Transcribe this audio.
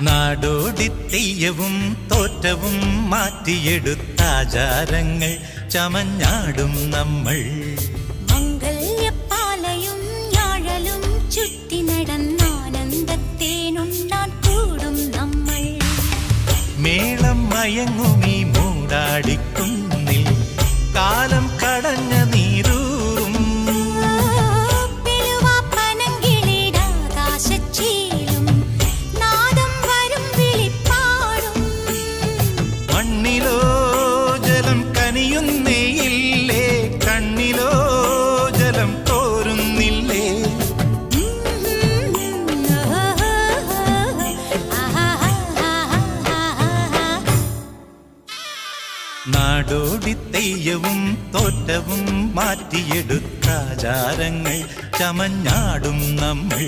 നാടോടി തെയ്യവും തോറ്റവും മാറ്റിയെടുത്താചാരങ്ങൾ ചമഞ്ഞാടും നമ്മൾ. മംഗല്യപ്പാലയും ഞാഴലും ചുറ്റി നടന്നാനന്ദത്തേനുണ്ണാൻ കൂടും നമ്മൾ. മേളം മയങ്ങുമീ മൂടാടിക്കുന്നിൽ കാലം കടഞ്ഞ നീരൂറും. മണ്ണിലോ ജലം കനിയുന്നേയില്ലേ, കണ്ണിലോ ജലം തോരുന്നില്ലേ. നാടോടി തെയ്യവും തോറ്റവും മാറ്റിയെടുത്താചാരങ്ങൾ ചമഞ്ഞാടും നമ്മൾ.